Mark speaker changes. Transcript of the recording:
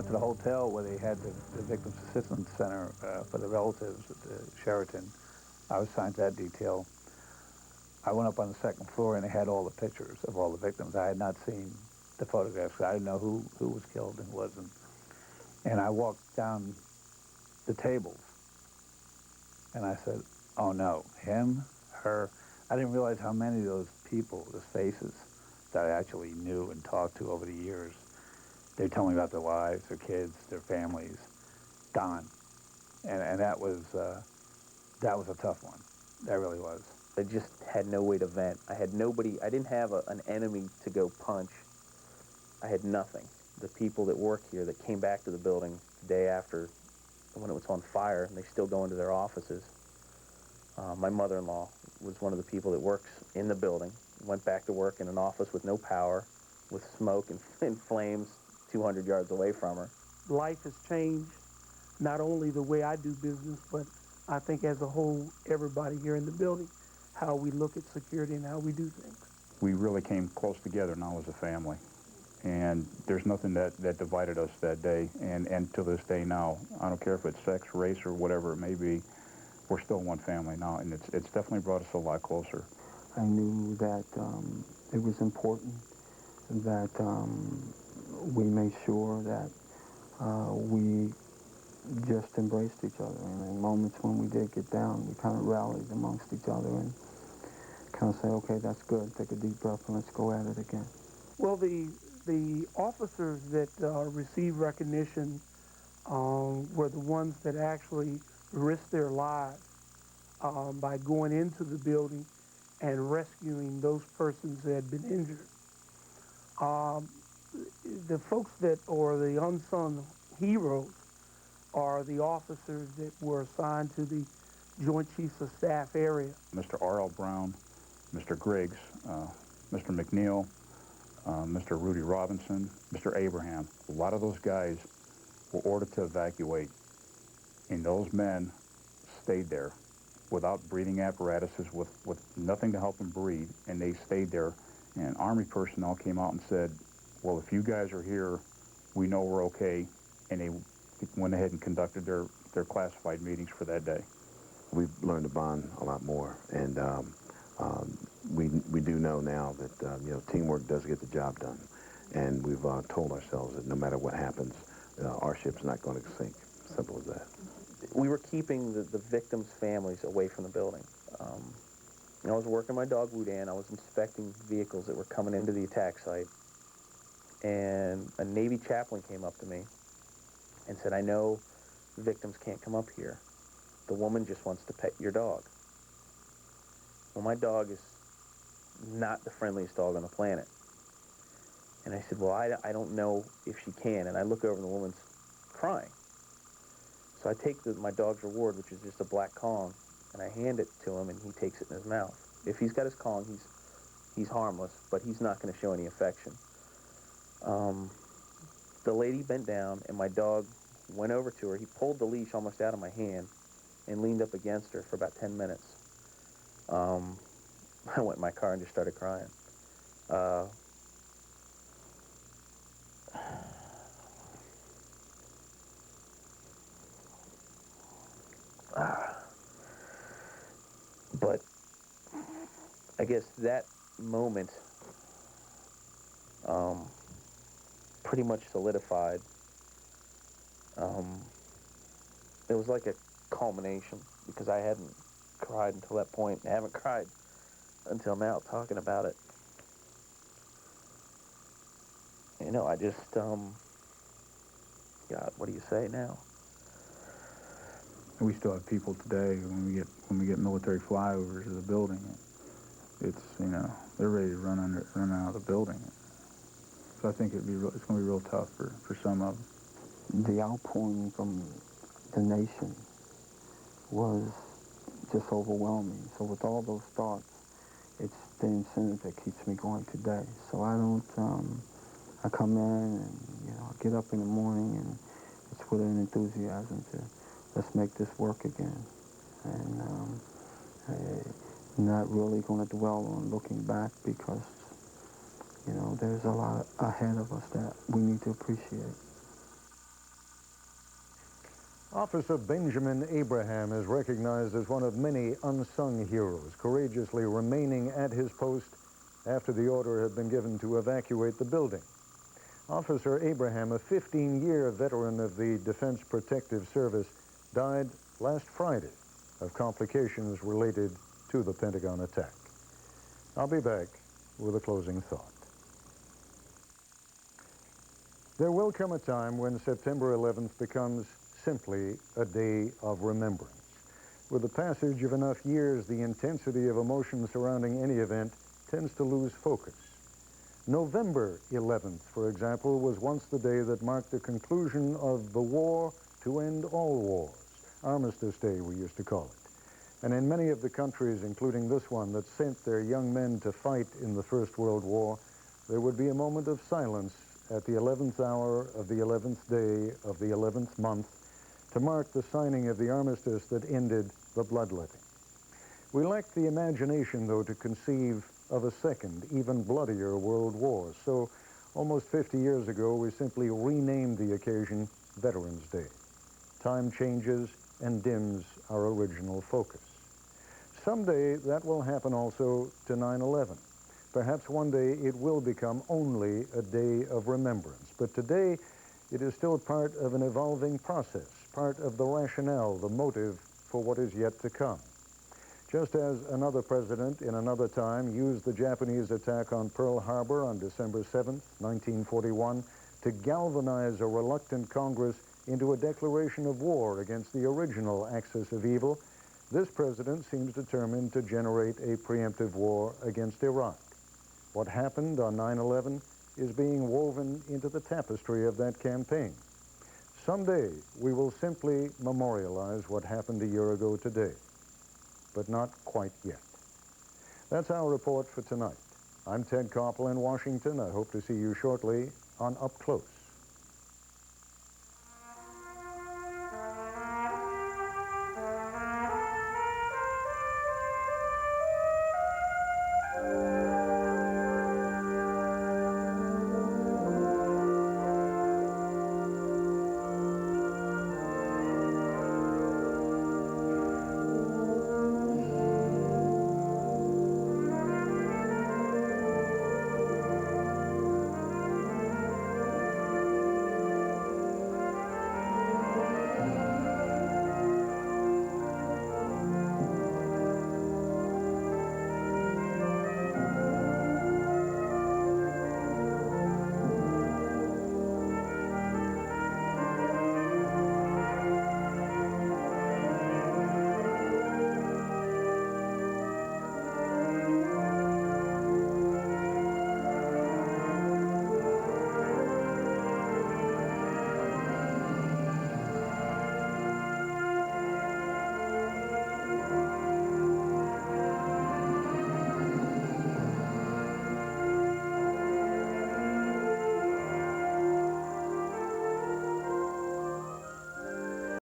Speaker 1: went to the hotel where they had the Victims Assistance Center for the relatives at the Sheraton. I was assigned to that detail. I went up on the second floor and they had all the pictures of all the victims. I had not seen the photographs. I didn't know who was killed and who wasn't. And I walked down the tables and I said, oh no, him, her. I didn't realize how many of those people, those faces, that I actually knew and talked to over the years. They told me about their wives, their kids, their families, gone. And that was a tough one. That really was.
Speaker 2: I just had no way to vent. I had nobody, I didn't have an enemy to go punch. I had nothing. The people that work here that came back to the building the day after when it was on fire, and they still go into their offices. My mother-in-law was one of the people that works in the building, went back to work in an office with no power, with smoke and flames 200 yards away from her.
Speaker 3: Life has changed, not only the way I do business, but I think as a whole, everybody here in the building, how we look at security and how we do things.
Speaker 4: We really came close together now as a family. And there's nothing that divided us that day. And to this day now, I don't care if it's sex, race, or whatever it may be, we're still one family now. And it's definitely brought us a lot closer.
Speaker 5: I knew that it was important that we made sure that we just embraced each other. And in moments when we did get down, we kind of rallied amongst each other and kind of say, okay, that's good, take a deep breath and let's go at it again.
Speaker 3: Well, the officers that received recognition were the ones that actually risked their lives by going into the building and rescuing those persons that had been injured. The folks that are the unsung heroes are the officers that were assigned to the Joint Chiefs of Staff area.
Speaker 4: Mr. R.L. Brown, Mr. Griggs, Mr. McNeil, Mr. Rudy Robinson, Mr. Abraham. A lot of those guys were ordered to evacuate, and those men stayed there without breathing apparatuses, with nothing to help them breathe, and they stayed there. And Army personnel came out and said, well, if you guys are here, we know we're okay, and they went ahead and conducted their classified meetings for that day.
Speaker 6: We've learned to bond a lot more, and we do know now that you know, teamwork does get the job done, and we've told ourselves that no matter what happens, our ship's not going to sink. Simple as that.
Speaker 2: We were keeping the victims' families away from the building. I was working my dog Wudan. I was inspecting vehicles that were coming into the attack site, and a Navy chaplain came up to me and said, I know victims can't come up here. The woman just wants to pet your dog. Well, my dog is not the friendliest dog on the planet. And I said, well, I don't know if she can. And I look over and the woman's crying. So I take my dog's reward, which is just a black Kong, and I hand it to him, and he takes it in his mouth. If he's got his Kong, he's harmless, but he's not going to show any affection. The lady bent down, and my dog went over to her. He pulled the leash almost out of my hand and leaned up against her for about 10 minutes. I went in my car and just started crying. But I guess that moment pretty much solidified. It was like a culmination, because I hadn't cried until that point. I haven't cried until now talking about it. You know, I just, God, what do you say now?
Speaker 1: We still have people today when we get military flyovers of the building. It's, you know, they're ready to run out of the building. So I think it's going to be real tough for some of them.
Speaker 5: The outpouring from the nation was just overwhelming. So with all those thoughts, it's the incentive that keeps me going today. So I don't, I come in and, you know, I get up in the morning and it's with an enthusiasm to let's make this work again. And I'm not really going to dwell on looking back, because, you know, there's a lot ahead of us that we need to appreciate.
Speaker 7: Officer Benjamin Abraham is recognized as one of many unsung heroes, courageously remaining at his post after the order had been given to evacuate the building. Officer Abraham, a 15-year veteran of the Defense Protective Service, died last Friday of complications related to the Pentagon attack. I'll be back with a closing thought. There will come a time when September 11th becomes simply a day of remembrance. With the passage of enough years, the intensity of emotion surrounding any event tends to lose focus. November 11th, for example, was once the day that marked the conclusion of the war to end all wars. Armistice Day, we used to call it. And in many of the countries, including this one, that sent their young men to fight in the First World War, there would be a moment of silence at the 11th hour of the 11th day of the 11th month to mark the signing of the armistice that ended the bloodletting. We lacked the imagination, though, to conceive of a second, even bloodier world war. So almost 50 years ago, we simply renamed the occasion Veterans Day. Time changes and dims our original focus. Someday that will happen also to 9/11. Perhaps one day it will become only a day of remembrance. But today it is still part of an evolving process, part of the rationale, the motive for what is yet to come. Just as another president in another time used the Japanese attack on Pearl Harbor on December 7th, 1941, to galvanize a reluctant Congress into a declaration of war against the original axis of evil, this president seems determined to generate a preemptive war against Iraq. What happened on 9/11 is being woven into the tapestry of that campaign. Someday we will simply memorialize what happened a year ago today, but not quite yet. That's our report for tonight. I'm Ted Koppel in Washington. I hope to see you shortly on Up Close.